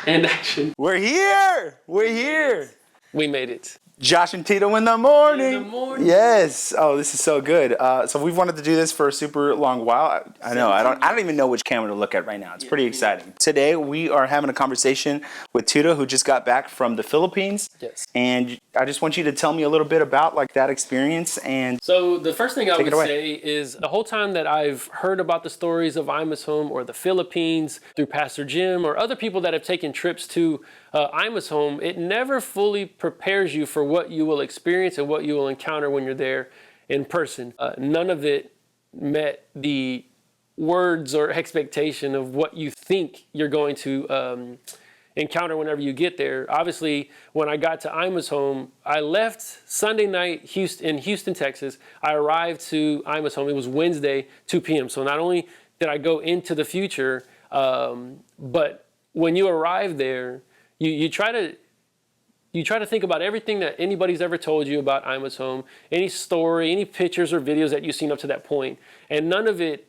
And action. We're here. We're here. We made it. Josh and Tito in the morning. In the morning. Yes. Oh, this is so good. So we've wanted to do this for a super long while. I know. I don't even know which camera to look at right now. It's pretty exciting. Today we are having a conversation with Tito, who just got back from the Philippines. Yes. And I just want you to tell me a little bit about like that experience. And so the first thing I would say is the whole time that I've heard about the stories of Imus Home or the Philippines through Pastor Jim or other people that have taken trips to Imus Home, it never fully prepares you for what you will experience and what you will encounter when you're there in person. None of it met the words or expectation of what you think you're going to encounter whenever you get there. Obviously, when I got to Imus Home, I left Sunday night in Houston, Texas. I arrived to Imus Home. It was Wednesday, 2 p.m. So not only did I go into the future, but when you arrive there, you try to think about everything that anybody's ever told you about Imus Home, any story, any pictures or videos that you've seen up to that point, and none of it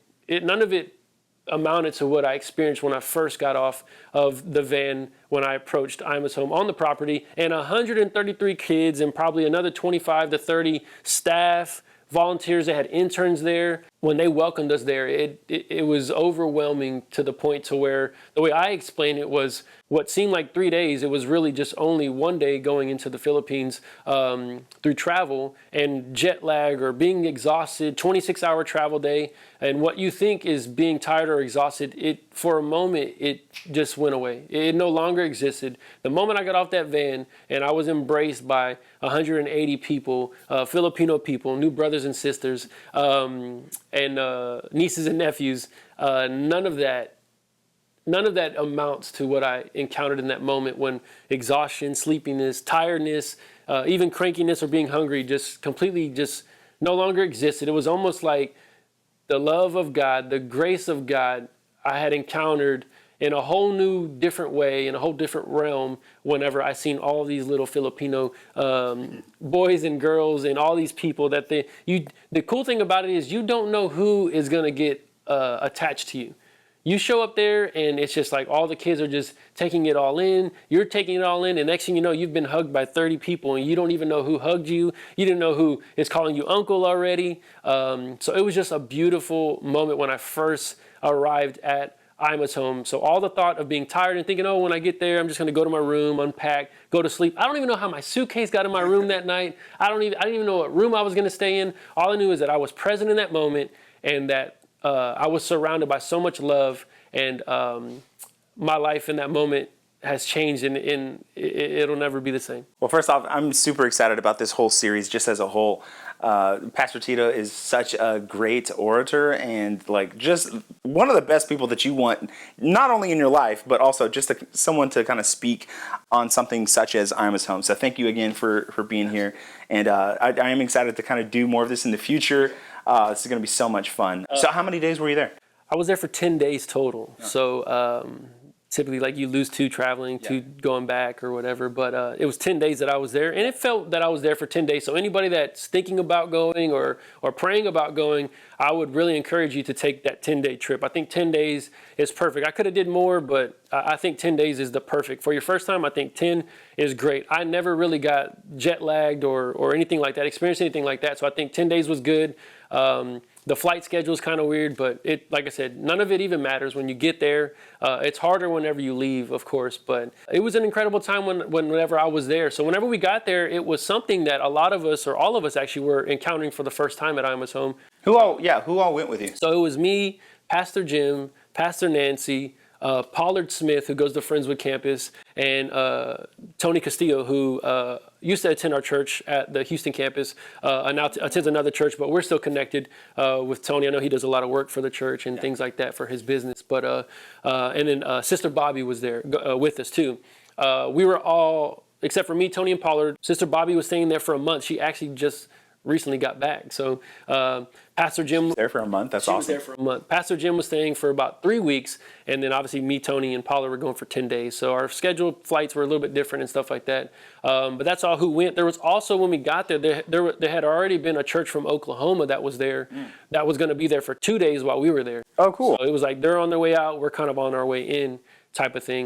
amounted to what I experienced when I first got off of the van when I approached Imus Home on the property, and 133 kids and probably another 25 to 30 staff, volunteers that had interns there. When they welcomed us there, it was overwhelming to the point to where the way I explained it was what seemed like 3 days. It was really just only 1 day going into the Philippines through travel and jet lag or being exhausted, 26-hour travel day. And what you think is being tired or exhausted, for a moment, it just went away. It no longer existed. The moment I got off that van and I was embraced by 180 people, Filipino people, new brothers and sisters, and nieces and nephews, none of that amounts to what I encountered in that moment when exhaustion, sleepiness, tiredness, even crankiness or being hungry just completely just no longer existed. It was almost like the love of God, the grace of God I had encountered in a whole new different way, in a whole different realm whenever I seen all these little Filipino boys and girls and all these people that the cool thing about it is you don't know who is going to get attached to you. You show up there and it's just like all the kids are just taking it all in. You're taking it all in, and next thing you know, you've been hugged by 30 people and you don't even know who hugged you. You didn't know who is calling you uncle already. So it was just a beautiful moment when I first arrived at Imus Home. So all the thought of being tired and thinking, oh, when I get there, I'm just going to go to my room, unpack, go to sleep. I don't even know how my suitcase got in my room that night. I didn't even know what room I was going to stay in. All I knew is that I was present in that moment and that I was surrounded by so much love, and my life in that moment has changed, and it'll never be the same. Well, first off, I'm super excited about this whole series just as a whole. Pastor Tito is such a great orator and like just one of the best people that you want, not only in your life, but also just someone to kind of speak on something such as Imus Home. So thank you again for being here. And I am excited to kind of do more of this in the future. This is going to be so much fun. So how many days were you there? I was there for 10 days total. Yeah. So typically like you lose 2 traveling, 2 going back or whatever. But it was 10 days that I was there, and it felt that I was there for 10 days. So anybody that's thinking about going or praying about going, I would really encourage you to take that 10-day trip. I think 10 days is perfect. I could have did more, but I think 10 days is the perfect. For your first time, I think 10 is great. I never really got jet lagged or anything like that, experienced anything like that. So I think 10 days was good. The flight schedule is kind of weird, but like I said, none of it even matters when you get there. It's harder whenever you leave, of course, but it was an incredible time whenever I was there. So whenever we got there, it was something that a lot of us, or all of us actually, were encountering for the first time at Imus Home. Who all went with you? So it was me, Pastor Jim, Pastor Nancy, Pollard Smith, who goes to Friendswood campus, and Tony Castillo, who used to attend our church at the Houston campus, and now attends another church, but we're still connected with Tony. I know he does a lot of work for the church and things like that for his business. But and then Sister Bobby was there with us too. We were all, except for me, Tony, and Pollard. Sister Bobby was staying there for a month. She actually just recently got back. So Pastor Jim was there for a month. That's awesome. Was there for a month. Pastor Jim was staying for about 3 weeks, and then obviously me, Tony, and Paula were going for 10 days. So our scheduled flights were a little bit different and stuff like that. But that's all who went. There was also, when we got there had already been a church from Oklahoma that was there, that was going to be there for 2 days while we were there. Oh, cool. So it was like they're on their way out, we're kind of on our way in type of thing.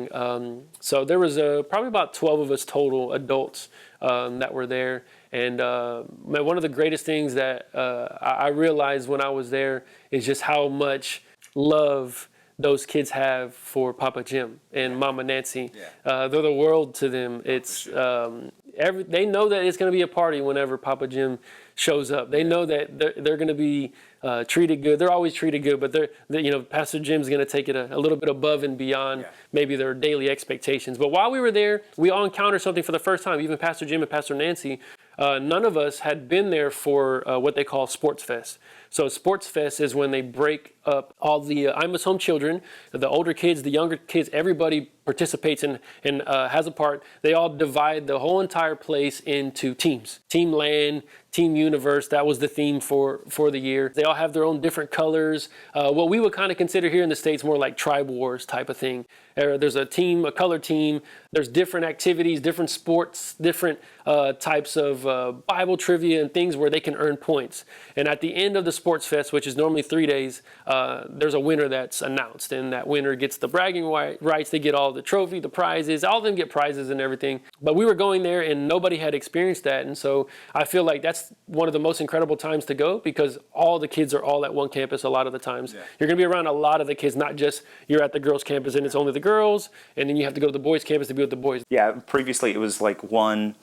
So there was probably about 12 of us total adults that were there. And one of the greatest things that I realized when I was there is just how much love those kids have for Papa Jim and Mama Nancy. They're the world to them. It's they know that it's going to be a party whenever Papa Jim shows up. They know that they're going to be treated good. They're always treated good, but Pastor Jim's going to take it a little bit above and beyond maybe their daily expectations. But while we were there, we all encountered something for the first time. Even Pastor Jim and Pastor Nancy, none of us had been there for what they call Sports Fest. So Sports Fest is when they break up all the Imus home children, the older kids, the younger kids, everybody participates and has a part. They all divide the whole entire place into teams. Team Land, Team Universe, that was the theme for the year. They all have their own different colors. What we would kind of consider here in the States more like tribe wars type of thing. There's a color team. There's different activities, different sports, different types of Bible trivia and things where they can earn points. And at the end of the Sports Fest, which is normally 3 days, there's a winner that's announced. And that winner gets the bragging rights. They get all the trophy, the prizes. All of them get prizes and everything. But we were going there and nobody had experienced that. And so I feel like that's one of the most incredible times to go because all the kids are all at one campus a lot of the times. You're going to be around a lot of the kids, not just you're at the girls' campus and it's only the girls, and then you have to go to the boys' campus to be with the boys. Yeah, previously it was like one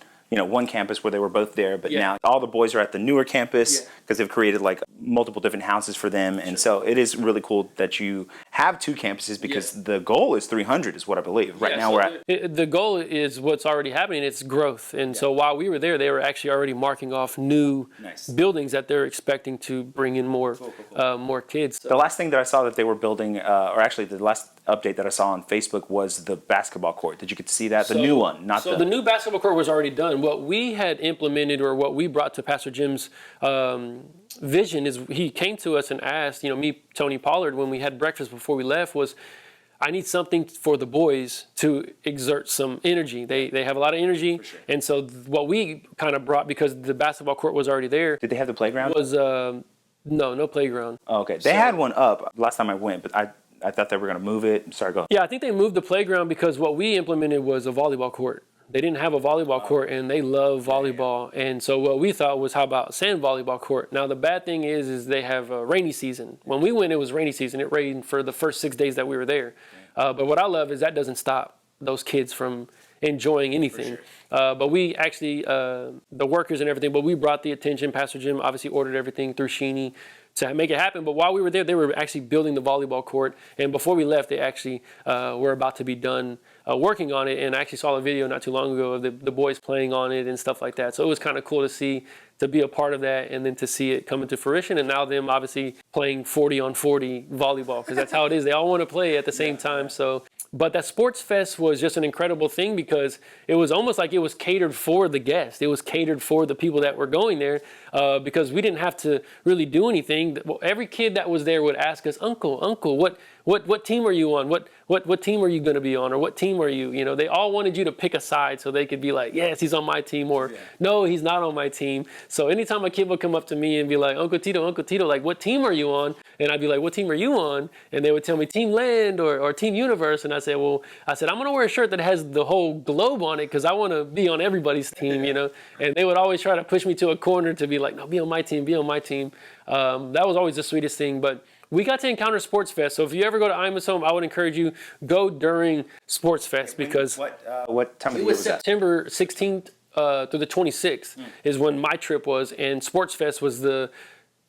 campus where they were both there, but now all the boys are at the newer campus because they've created like multiple different houses for them. And so it is really cool that you have two campuses because the goal is 300 is what I believe. Right now we're at... The goal is what's already happening. It's growth. And so while we were there, they were actually already marking off new buildings that they're expecting to bring in more kids. The last thing that I saw that they were building, or actually the last update that I saw on Facebook was the basketball court. Did you get to see that? The new one, not the new basketball court was already done. What we had implemented or what we brought to Pastor Jim's vision is he came to us and asked, me, Tony Pollard, when we had breakfast before we left, was I need something for the boys to exert some energy. They have a lot of energy. Sure. And so what we kind of brought, because the basketball court was already there. Did they have the playground? Was no playground. Oh, okay. They had one up last time I went, but I thought they were going to move it. Sorry, go ahead. Yeah, I think they moved the playground because what we implemented was a volleyball court. They didn't have a volleyball court, and they love volleyball. And so what we thought was, how about sand volleyball court? Now, the bad thing is they have a rainy season. When we went, it was rainy season. It rained for the first 6 days that we were there. But what I love is that doesn't stop those kids from enjoying anything. Sure. But we actually, the workers and everything, but we brought the attention. Pastor Jim obviously ordered everything through Sheeny to make it happen. But while we were there, they were actually building the volleyball court. And before we left, they actually were about to be done working on it. And I actually saw a video not too long ago of the boys playing on it and stuff like that. So it was kind of cool to see, to be a part of that, and then to see it come into fruition. And now them obviously playing 40-on-40 volleyball, because that's how it is. They all want to play at the same time. So, but that Sports Fest was just an incredible thing because it was almost like it was catered for the guests. It was catered for the people that were going there because we didn't have to really do anything. Every kid that was there would ask us, Uncle, what team are you on? What team are you going to be on? Or what team are you? They all wanted you to pick a side so they could be like, yes, he's on my team, or no, he's not on my team. So anytime a kid would come up to me and be like, Uncle Tito, like, what team are you on? And I'd be like, what team are you on? And they would tell me Team Land or Team Universe. And I said, I'm going to wear a shirt that has the whole globe on it because I want to be on everybody's team, And they would always try to push me to a corner to be like, no, be on my team. That was always the sweetest thing. But we got to encounter Sports Fest. So if you ever go to Imus Home, I would encourage you, go during Sports Fest because what time of the year was that? September 16th through the 26th is when my trip was, and Sports Fest was the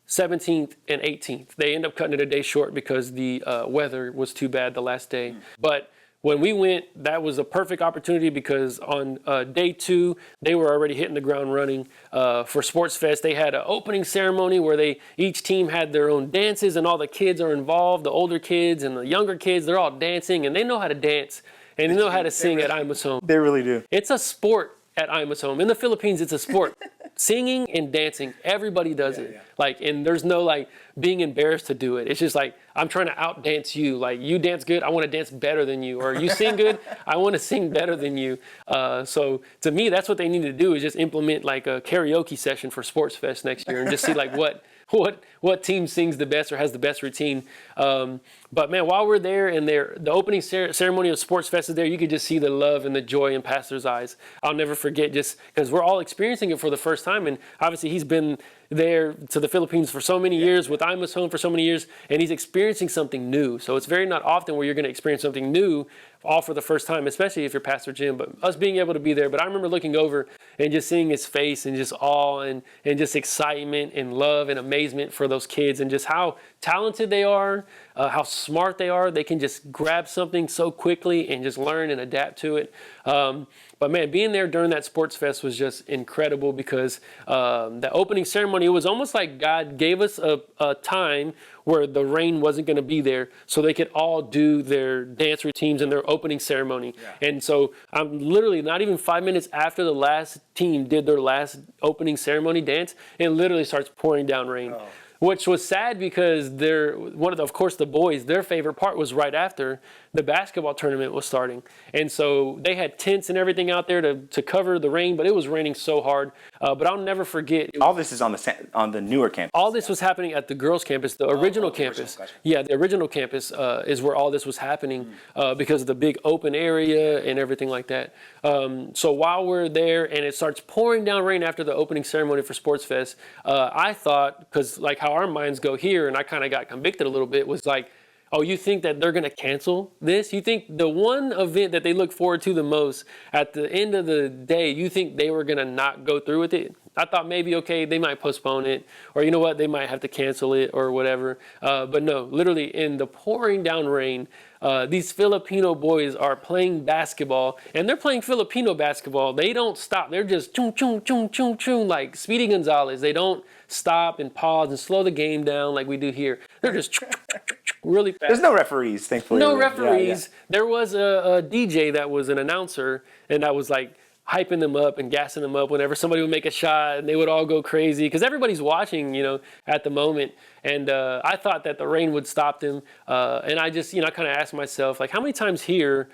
17th and 18th. They end up cutting it a day short because the weather was too bad the last day. But when we went, that was a perfect opportunity because on day 2, they were already hitting the ground running. For Sports Fest, they had an opening ceremony where each team had their own dances and all the kids are involved. The older kids and the younger kids, they're all dancing and they know how to dance and they know how to sing at Imus Home. They really do. It's a sport at Imus Home. In the Philippines, it's a sport. Singing and dancing, everybody does it. And there's no being embarrassed to do it. It's just like, I'm trying to outdance you. Like, you dance good, I want to dance better than you. Or you sing good, I want to sing better than you. So to me, that's what they need to do, is just implement like a karaoke session for Sports Fest next year and just see like what team sings the best or has the best routine. But man, while we're there and the opening ceremony of Sports Fest is there, you could just see the love and the joy in Pastor's eyes. I'll never forget, just because we're all experiencing it for the first time. And obviously he's been there to the Philippines for so many years, with Imus Home for so many years, and he's experiencing something new. So it's very not often where you're going to experience something new all for the first time, especially if you're Pastor Jim. But us being able to be there, but I remember looking over and just seeing his face and just awe and just excitement and love and amazement for those kids and just how talented they are, how smart they are. They can just grab something so quickly and just learn and adapt to it. But man, being there during that Sports Fest was just incredible because the opening ceremony, it was almost like God gave us a time where the rain wasn't going to be there so they could all do their dance routines and their opening ceremony. Yeah. And so I'm literally not even 5 minutes after the last team did their last opening ceremony dance, it literally starts pouring down rain. Oh. Which was sad because of course the boys, their favorite part was right after the basketball tournament was starting. And so they had tents and everything out there to cover the rain, but it was raining so hard. But I'll never forget. All this is on the newer campus. All this was happening at the girls' campus, the original campus. Gotcha. Yeah, the original campus is where all this was happening because of the big open area and everything like that. So while we're there and it starts pouring down rain after the opening ceremony for Sports Fest, I thought, because like how our minds go here, and I kind of got convicted a little bit, was like, oh, you think that they're going to cancel this? You think the one event that they look forward to the most at the end of the day, you think they were going to not go through with it? I thought maybe, okay, they might postpone it, or you know what, they might have to cancel it or whatever. But no, literally in the pouring down rain, these Filipino boys are playing basketball, and they're playing Filipino basketball. They don't stop. They're just chung, chung, chung, chung, chung, like Speedy Gonzalez. They don't stop and pause and slow the game down like we do here. They're just really fast. There's no referees, thankfully. No referees. Yeah. There was a DJ that was an announcer, and that was like hyping them up and gassing them up whenever somebody would make a shot, and they would all go crazy because everybody's watching, at the moment. And I thought that the rain would stop them. And I just, I kind of asked myself, like, how many times here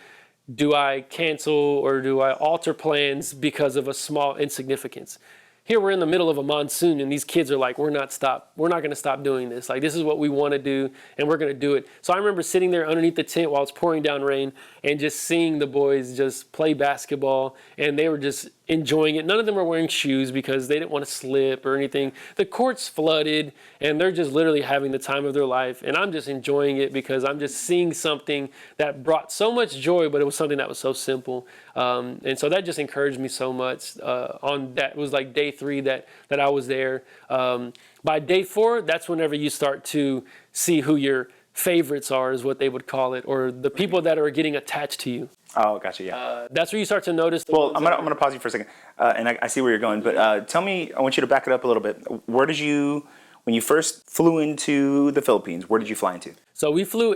do I cancel or do I alter plans because of a small insignificance? Here we're in the middle of a monsoon, and these kids are like, we're not going to stop doing this. Like, this is what we want to do, and we're going to do it. So I remember sitting there underneath the tent while it's pouring down rain and just seeing the boys just play basketball, and they were just enjoying it. None of them were wearing shoes because they didn't want to slip or anything. The court's flooded, and they're just literally having the time of their life. And I'm just enjoying it because I'm just seeing something that brought so much joy, but it was something that was so simple. And so that just encouraged me so much. On that, it was like day 3 that I was there. By day 4, that's whenever you start to see who your favorites are, is what they would call it, or the people that are getting attached to you. Oh, gotcha, yeah. That's where you start to notice. Well, I'm gonna pause you for a second, and I see where you're going, but tell me, I want you to back it up a little bit. When you first flew into the Philippines, where did you fly into? So we flew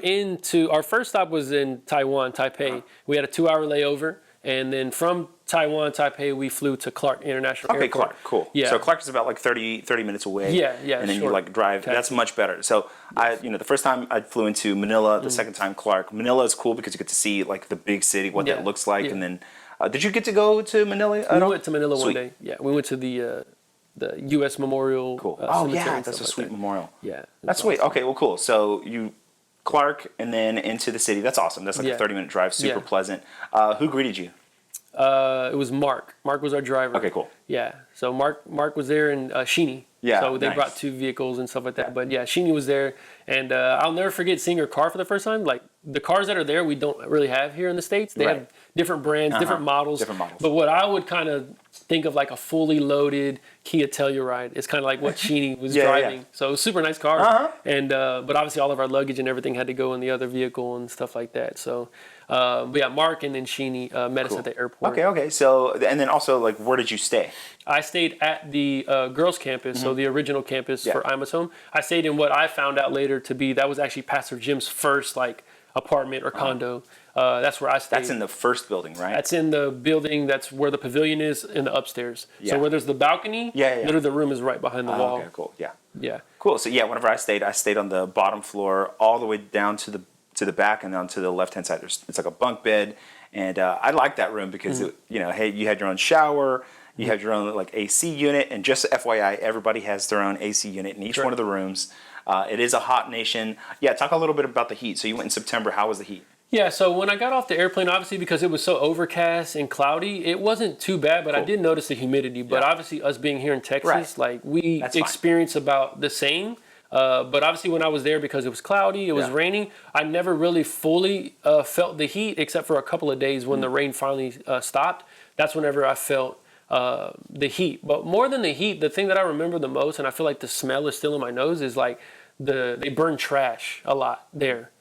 our first stop was in Taiwan, Taipei. Uh-huh. We had a 2-hour layover, and then from Taiwan, Taipei, we flew to Clark International Airport. Okay, Clark, cool. Yeah. So Clark is about like 30 minutes away. Yeah. And then you like drive. Taxi. That's much better. So the first time I flew into Manila, the second time Clark. Manila is cool because you get to see like the big city, what that looks like, and then did you get to go to Manila? We went to Manila one day. Yeah, we went to the U.S. Memorial. Cool. That's a sweet memorial. Yeah, that's sweet. Awesome. Okay, well, cool. So you Clark and then into the city. That's awesome. That's like a 30-minute drive. Super pleasant. Who greeted you? It was Mark. Mark was our driver. Okay, cool. Yeah. So Mark was there, and Sheenie. Yeah. So they brought 2 vehicles and stuff like that. But yeah, Sheenie was there, and I'll never forget seeing her car for the first time. Like the cars that are there, we don't really have here in the States. They have different brands, different models. But what I would kind of think of like a fully loaded Kia Telluride. It's kind of like what Sheenie was driving. Yeah. So it was a super nice car. And but obviously all of our luggage and everything had to go in the other vehicle and stuff like that. So. But yeah, Mark and then Sheenie met us at the airport. Okay. So, and then also, like, where did you stay? I stayed at the girls' campus, so the original campus for Imus Home. I stayed in what I found out later to be, that was actually Pastor Jim's first, like, apartment or condo. That's where I stayed. That's in the first building, right? That's in the building. That's where the pavilion is in the upstairs. Yeah. So where there's the balcony, literally the room is right behind the wall. Okay, cool. Yeah. Cool. So, whenever I stayed on the bottom floor all the way down to the back and onto the left-hand side. It's like a bunk bed, and I like that room because you had your own shower, you have your own like AC unit, and just FYI, everybody has their own AC unit in each one of the rooms. It is a hot nation. Yeah, talk a little bit about the heat. So you went in September. How was the heat? Yeah, so when I got off the airplane, obviously because it was so overcast and cloudy, it wasn't too bad, but I did notice the humidity. But obviously us being here in Texas, like we experienced about the same. But obviously when I was there, because it was cloudy, it was raining, I never really fully felt the heat except for a couple of days when the rain finally stopped. That's whenever I felt the heat. But more than the heat, the thing that I remember the most, and I feel like the smell is still in my nose, is like they burn trash a lot there.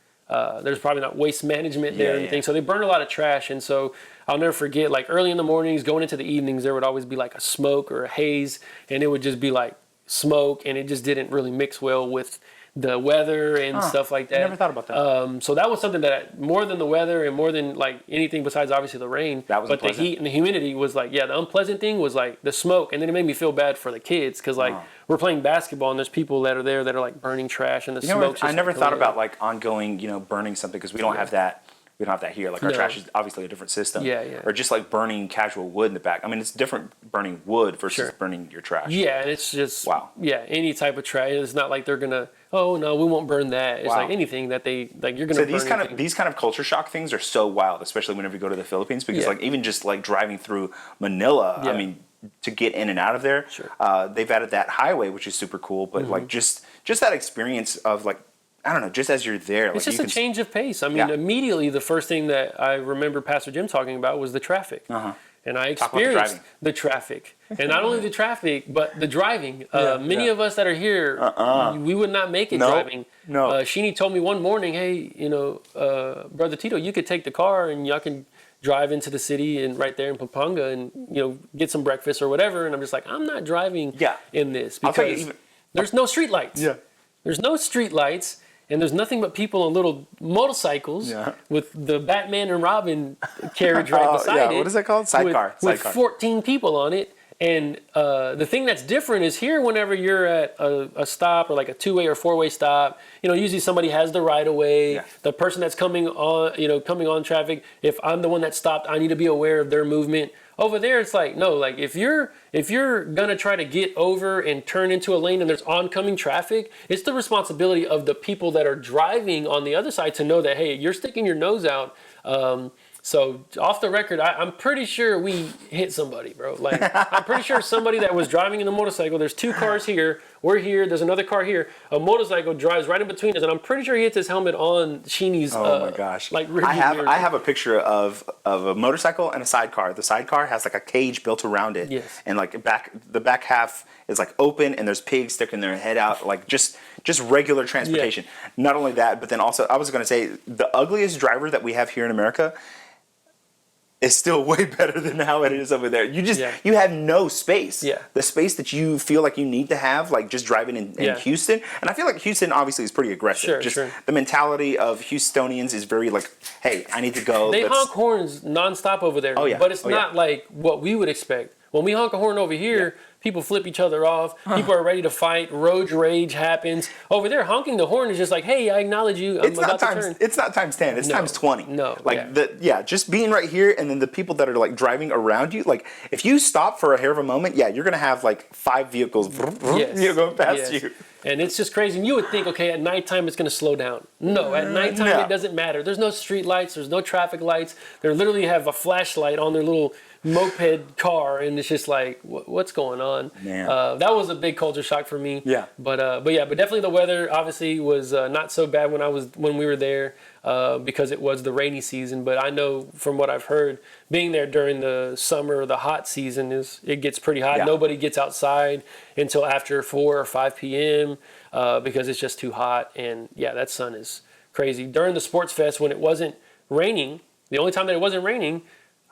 There's probably not waste management there or anything. So they burn a lot of trash. And so I'll never forget, like early in the mornings, going into the evenings, there would always be like a smoke or a haze. And it would just be like smoke. And it just didn't really mix well with the weather and stuff like that. I never thought about that. So that was something that more than the weather and more than like anything besides obviously the rain, but unpleasant. The heat and the humidity was like, the unpleasant thing was like the smoke. And then it made me feel bad for the kids because like we're playing basketball and there's people that are there that are like burning trash and the smoke. I never thought about like ongoing, burning something because we don't have that. We don't have that here. Like our trash is obviously a different system. Or just like burning casual wood in the back. I mean, it's different burning wood versus burning your trash. Yeah, and it's just any type of trash. It's not like they're gonna. Oh no, we won't burn that. It's like anything that they like. You're gonna. So these kind of culture shock things are so wild, especially whenever you go to the Philippines, because like even just like driving through Manila. I mean, to get in and out of there, they've added that highway, which is super cool. But like just that experience of like. I don't know, just as you're there. It's just a change of pace. I mean, immediately the first thing that I remember Pastor Jim talking about was the traffic. And I experienced the traffic. And not only the traffic, but the driving. Many of us that are here, we would not make it driving. Sheenie told me one morning, hey, Brother Tito, you could take the car and y'all can drive into the city and right there in Pampanga and, get some breakfast or whatever. And I'm just like, I'm not driving in this because there's no street lights. There's no street lights. And there's nothing but people on little motorcycles with the Batman and Robin carriage right beside it. What is that called? Sidecar. With 14 people on it. And the thing that's different is here, whenever you're at a stop or like a two-way or four-way stop, usually somebody has the right of way. The person that's coming on traffic, if I'm the one that stopped, I need to be aware of their movement. Over there, it's like, no, like if you're gonna try to get over and turn into a lane and there's oncoming traffic, it's the responsibility of the people that are driving on the other side to know that, hey, you're sticking your nose out. So off the record, I'm pretty sure we hit somebody, bro. Like I'm pretty sure somebody that was driving in a motorcycle. There's two cars here. We're here. There's another car here. A motorcycle drives right in between us, and I'm pretty sure he hits his helmet on Sheenie's. Oh my gosh! Like I have a picture of a motorcycle and a sidecar. The sidecar has like a cage built around it, and like the back half is like open, and there's pigs sticking their head out, like just regular transportation. Not only that, but then also I was going to say the ugliest driver that we have here in America is still way better than how it is over there. You have no space. The space that you feel like you need to have, like just driving in Houston. And I feel like Houston obviously is pretty aggressive. The mentality of Houstonians is very like, hey, I need to go. They honk horns nonstop over there. But it's not like what we would expect. When we honk a horn over here, people flip each other off. People are ready to fight. Road rage happens. Over there, honking the horn is just like, hey, I acknowledge you. It's not times 10. It's times 20. Just being right here, and then the people that are like driving around you. Like if you stop for a hair of a moment, you're gonna have like 5 vehicles going past you. And it's just crazy. And you would think, okay, at nighttime it's going to slow down. No, at nighttime it doesn't matter. There's no street lights. There's no traffic lights. They literally have a flashlight on their little moped car, and it's just like, what's going on? That was a big culture shock for me. But definitely the weather obviously was not so bad when we were there because it was the rainy season. But I know from what I've heard, being there during the summer or the hot season it gets pretty hot. Nobody gets outside until after 4 or 5 p.m. Because it's just too hot. And that sun is crazy. During the Sports Fest, when it wasn't raining, the only time that it wasn't raining,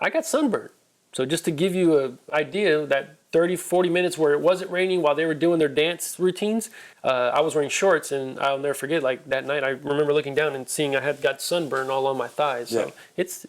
I got sunburned. So just to give you an idea, that 30, 40 minutes where it wasn't raining while they were doing their dance routines, I was wearing shorts, and I'll never forget, like that night, I remember looking down and seeing I had got sunburn all on my thighs. So it's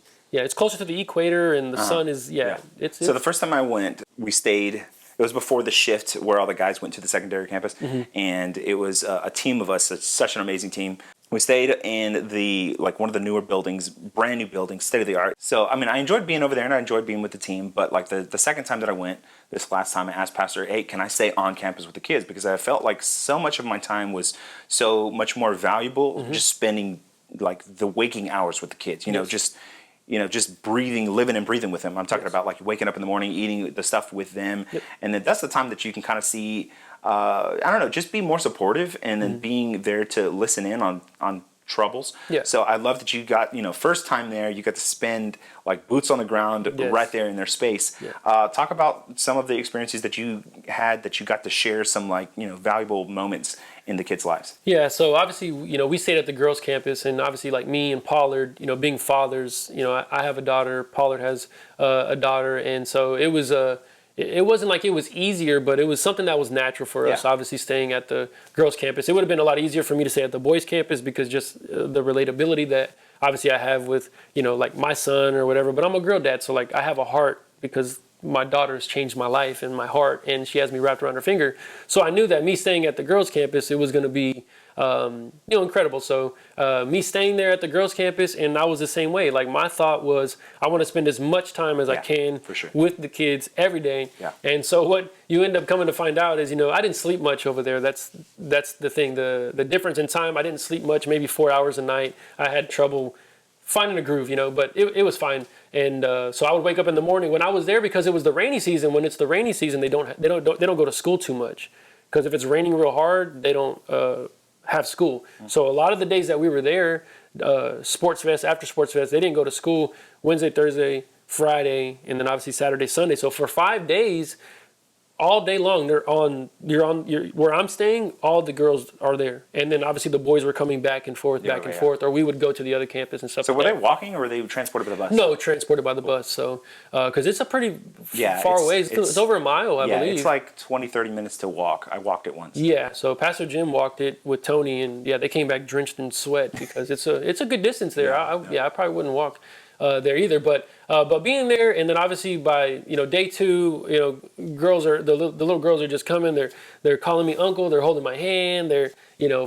closer to the equator, and the sun is, So the first time I went, we stayed, it was before the shift where all the guys went to the secondary campus, and it was a team of us, it's such an amazing team. We stayed in one of the newer buildings, brand new buildings, state of the art. So, I mean, I enjoyed being over there and I enjoyed being with the team. But like the second time that I went, this last time, I asked Pastor, hey, can I stay on campus with the kids? Because I felt like so much of my time was so much more valuable just spending like the waking hours with the kids, just breathing, living and breathing with them. I'm talking about like waking up in the morning, eating the stuff with them. And then that's the time that you can kind of see, I don't know, just be more supportive and then being there to listen in on troubles. Yeah. So I love that you got, first time there, you got to spend like boots on the ground right there in their space. Yeah. Talk about some of the experiences that you had that you got to share some like, valuable moments in the kids' lives. Yeah, so obviously, we stayed at the girls' campus, and obviously, like me and Pollard, being fathers, I have a daughter, Pollard has a daughter, and so it was it wasn't like it was easier, but it was something that was natural for us, obviously, staying at the girls' campus. It would have been a lot easier for me to stay at the boys' campus because just the relatability that obviously I have with, like my son or whatever, but I'm a girl dad, so like I have a heart because my daughter has changed my life and my heart, and she has me wrapped around her finger. So I knew that me staying at the girls' campus, it was going to be, incredible. So me staying there at the girls' campus, and I was the same way. Like my thought was, I want to spend as much time as I can with the kids every day. Yeah. And so what you end up coming to find out is, I didn't sleep much over there. That's the thing. The difference in time, I didn't sleep much, maybe 4 hours a night. I had trouble finding a groove, but it was fine. And so I would wake up in the morning when I was there because it was the rainy season. When it's the rainy season, they don't go to school too much because if it's raining real hard, they don't have school. So a lot of the days that we were there, Sports Fest, after Sports Fest, they didn't go to school Wednesday, Thursday, Friday, and then obviously Saturday, Sunday. So for 5 days, all day long, where I'm staying, all the girls are there. And then obviously the boys were coming back and forth, or we would go to the other campus and stuff. So were they walking or were they transported by the bus? No, transported by the bus. So, because it's a pretty far away. It's over a mile, I believe. It's like 20, 30 minutes to walk. I walked it once. Yeah, so Pastor Jim walked it with Tony, and they came back drenched in sweat because it's a good distance there. I probably wouldn't walk there either, but being there, and then obviously by day 2, girls are the little girls are just coming. They're calling me uncle. They're holding my hand. They're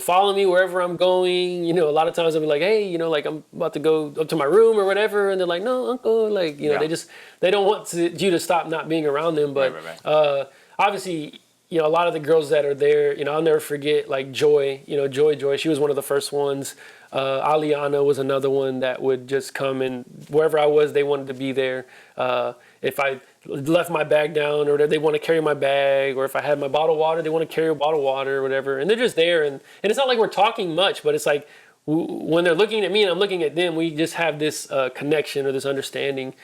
following me wherever I'm going. A lot of times I'll be like, hey, like I'm about to go up to my room or whatever, and they're like, no, uncle, like they don't want you to stop not being around them, but obviously. A lot of the girls that are there, I'll never forget, like Joy, Joy, she was one of the first ones. Aliana was another one that would just come, and wherever I was, they wanted to be there. If I left my bag down or they want to carry my bag, or if I had my bottle of water, they want to carry a bottle of water or whatever. And they're just there, and it's not like we're talking much, but it's like when they're looking at me and I'm looking at them, we just have this connection or this understanding.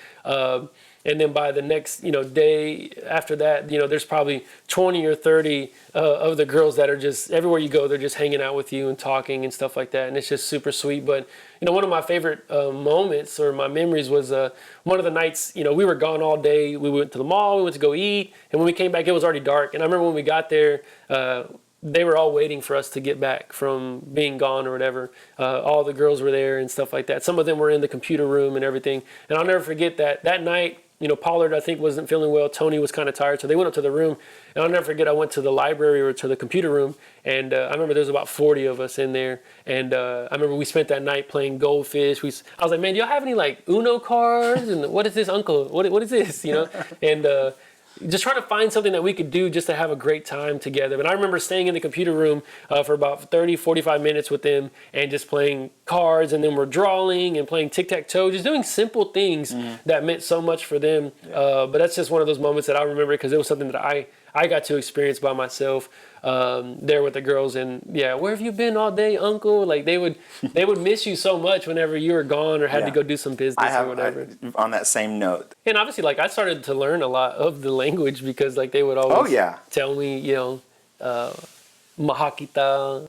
And then by the next, day after that, there's probably 20 or 30 of the girls that are just, everywhere you go, they're just hanging out with you and talking and stuff like that. And it's just super sweet. But, one of my favorite moments or my memories was one of the nights, we were gone all day. We went to the mall, we went to go eat. And when we came back, it was already dark. And I remember when we got there, they were all waiting for us to get back from being gone or whatever. All the girls were there and stuff like that. Some of them were in the computer room and everything. And I'll never forget that night, Pollard, I think, wasn't feeling well. Tony was kind of tired, so they went up to the room. And I'll never forget, I went to the library or to the computer room, and I remember there was about 40 of us in there. And I remember we spent that night playing Goldfish. I was like, man, do y'all have any, like, Uno cards? And what is this, uncle? What is this, And just trying to find something that we could do just to have a great time together. But I remember staying in the computer room for about 30, 45 minutes with them and just playing cards, and then we're drawing and playing tic-tac-toe, just doing simple things that meant so much for them. But that's just one of those moments that I remember because it was something that I got to experience by myself there with the girls. And where have you been all day, uncle? Like they would miss you so much whenever you were gone or had to go do some business or whatever. On that same note. And obviously, like, I started to learn a lot of the language because, like, they would always tell me, mahakita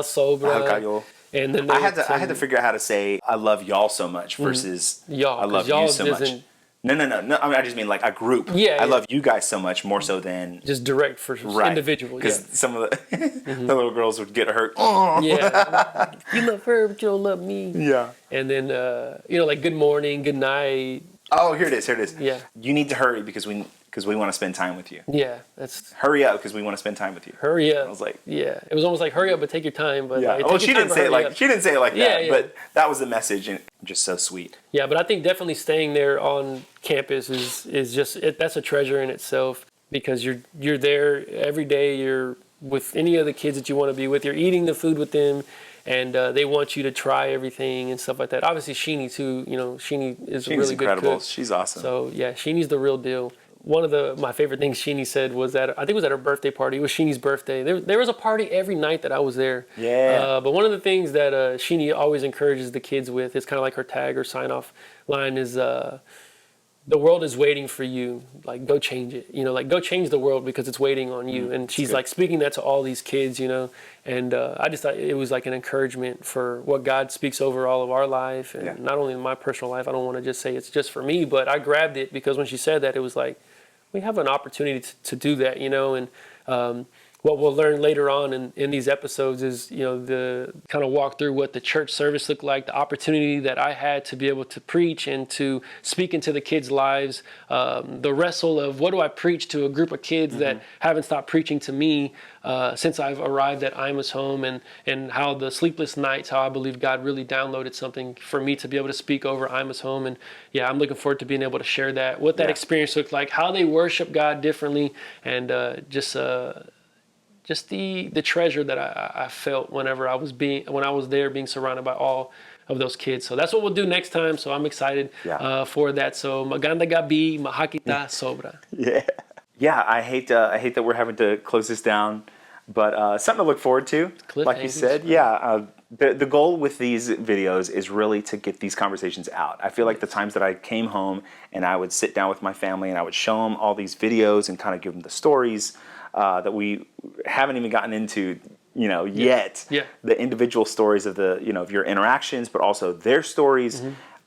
sobra. And then I had to figure out how to say I love y'all so much versus I love you so much. No. I mean, I just mean like a group. I love you guys so much more so than just direct for individual. Because some of the the little girls would get hurt. Yeah, you love her, but you don't love me. Yeah. And then like good morning, good night. Oh, here it is. Yeah. You need to hurry because because we want to spend time with you. Yeah, that's Hurry up because we want to spend time with you. hurry up. I was like, yeah, it was almost like hurry up, but take your time. But yeah. like, Well, take she your time, didn't say it hurry like up. she didn't say it like that, Yeah. but that was the message, and just so sweet. Yeah, but I think definitely staying there on campus is just that's a treasure in itself, because you're there every day. You're with any of the kids that you want to be with. You're eating the food with them, and they want you to try everything and stuff like that. Obviously, Sheenie too. You know, Sheenie is a really incredible. good cook. She's awesome. So yeah, Sheenie's the real deal. One of my favorite things Sheenie said was that, I think it was at her birthday party. It was Sheenie's birthday. There was a party every night that I was there. Yeah. But one of the things that Sheenie always encourages the kids with, it's kind of like her tag or sign off line, is the world is waiting for you. Like, go change it. You know, like, go change the world because it's waiting on you. And she's like speaking that to all these kids, you know. And I just thought it was like an encouragement for what God speaks over all of our life. And not only in my personal life, I don't want to just say it's just for me, but I grabbed it because when she said that, it was like, we have an opportunity to do that, you know. And what we'll learn later on in these episodes is, you know, the kind of walk through what the church service looked like, the opportunity that I had to be able to preach and to speak into the kids' lives, the wrestle of what do I preach to a group of kids that haven't stopped preaching to me since I've arrived at Ima's home, and how the sleepless nights, how I believe God really downloaded something for me to be able to speak over Ima's home. And yeah, I'm looking forward to being able to share that, what that experience looked like, how they worship God differently, and just the treasure that I felt when I was there being surrounded by all of those kids. So that's what we'll do next time. So I'm excited for that. So maganda gabi, mahakita sobra. Yeah. I hate that we're having to close this down, but something to look forward to. Like you said, the goal with these videos is really to get these conversations out. I feel like the times that I came home and I would sit down with my family and I would show them all these videos and kind of give them the stories that we haven't even gotten into, you know, yet. The individual stories of of your interactions, but also their stories.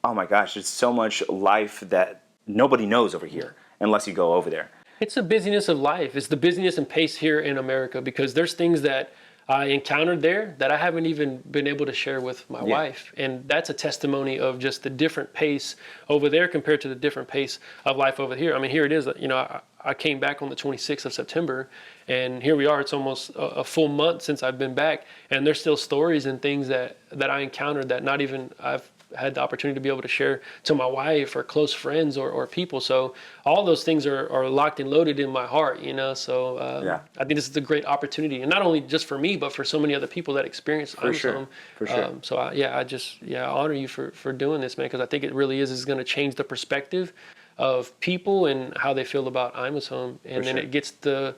Oh my gosh, there's so much life that nobody knows over here unless you go over there. It's the busyness of life. It's the busyness and pace here in America, because there's things that I encountered there that I haven't even been able to share with my wife. And that's a testimony of just the different pace over there compared to the different pace of life over here. I mean, here it is, you know, I came back on the 26th of September, and here we are. It's almost a full month since I've been back, and there's still stories and things that I encountered that not even I've had the opportunity to be able to share to my wife or close friends or people. So all those things are locked and loaded in my heart, you know. So I think this is a great opportunity, and not only just for me, but for so many other people that experience For sure. So I honor you for doing this, man, because I think it really is going to change the perspective of people and how they feel about Ima's home, and then it gets the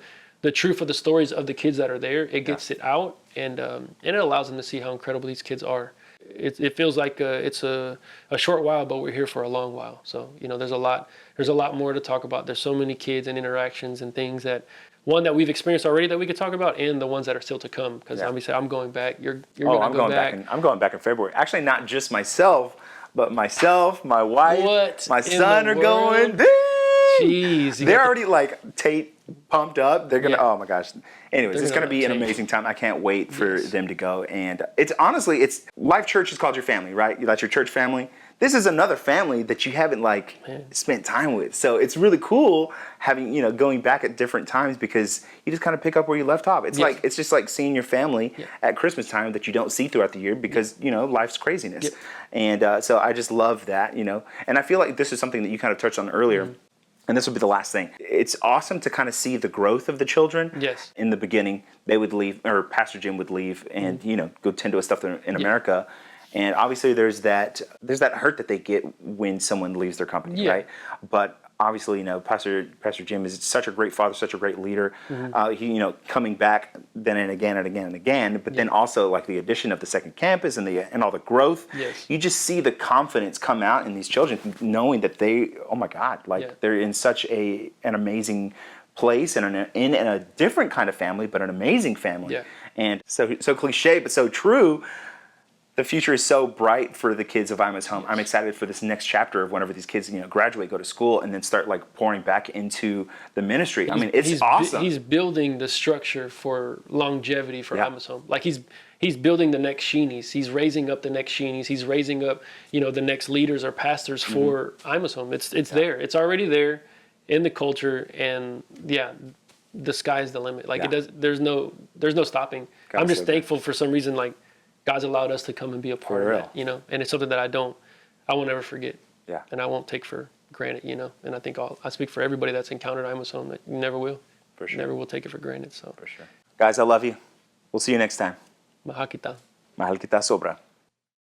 truth of the stories of the kids that are there. It gets it out, and it allows them to see how incredible these kids are. It feels like it's a short while, but we're here for a long while. So, you know, there's a lot more to talk about. There's so many kids and interactions and things that we've experienced already that we could talk about, and the ones that are still to come. Because I'm going back. You're going to go back. I'm going back in February. Actually, not just myself, but myself, my wife, my son are going. Jeez, they're already like Tate pumped up. They're gonna. Oh my gosh. Anyways, it's gonna be an amazing time. I can't wait for them to go. And it's honestly, Life Church is called your family, right? That's your church family. This is another family that you haven't spent time with. So it's really cool having, you know, going back at different times, because you just kind of pick up where you left off. It's it's just like seeing your family at Christmas time that you don't see throughout the year because, you know, life's craziness. And so I just love that, you know. And I feel like this is something that you kind of touched on earlier. And this will be the last thing. It's awesome to kind of see the growth of the children. In the beginning, they would leave, or Pastor Jim would leave and, you know, go tend to his stuff in America. And obviously there's that hurt that they get when someone leaves their company, right? But obviously, you know, Pastor Jim is such a great father, such a great leader. He, you know, coming back then and again and again and again, but then also like the addition of the second campus and all the growth. You just see the confidence come out in these children, knowing that they, oh my God, they're in such an amazing place and in a different kind of family, but an amazing family. And so cliche, but so true. The future is so bright for the kids of Ima's home. I'm excited for this next chapter of whenever these kids, you know, graduate, go to school, and then start like pouring back into the ministry. I mean, it's awesome. He's building the structure for longevity for Ima's home. Like he's building the next Sheenies. He's raising up the next Sheenies. He's raising up, you know, the next leaders or pastors for Ima's home. It's there. It's already there. in the culture, and yeah, the sky's the limit. Like there's no stopping. I'm just thankful for some reason, like God's allowed us to come and be a part of that, you know, and it's something that I won't ever forget. Yeah. And I won't take for granted, you know, and I think I speak for everybody that's encountered Imus Home that you never will. For sure. Never will take it for granted. So. For sure. Guys, I love you. We'll see you next time. Mahal kita. Mahal kita sobra.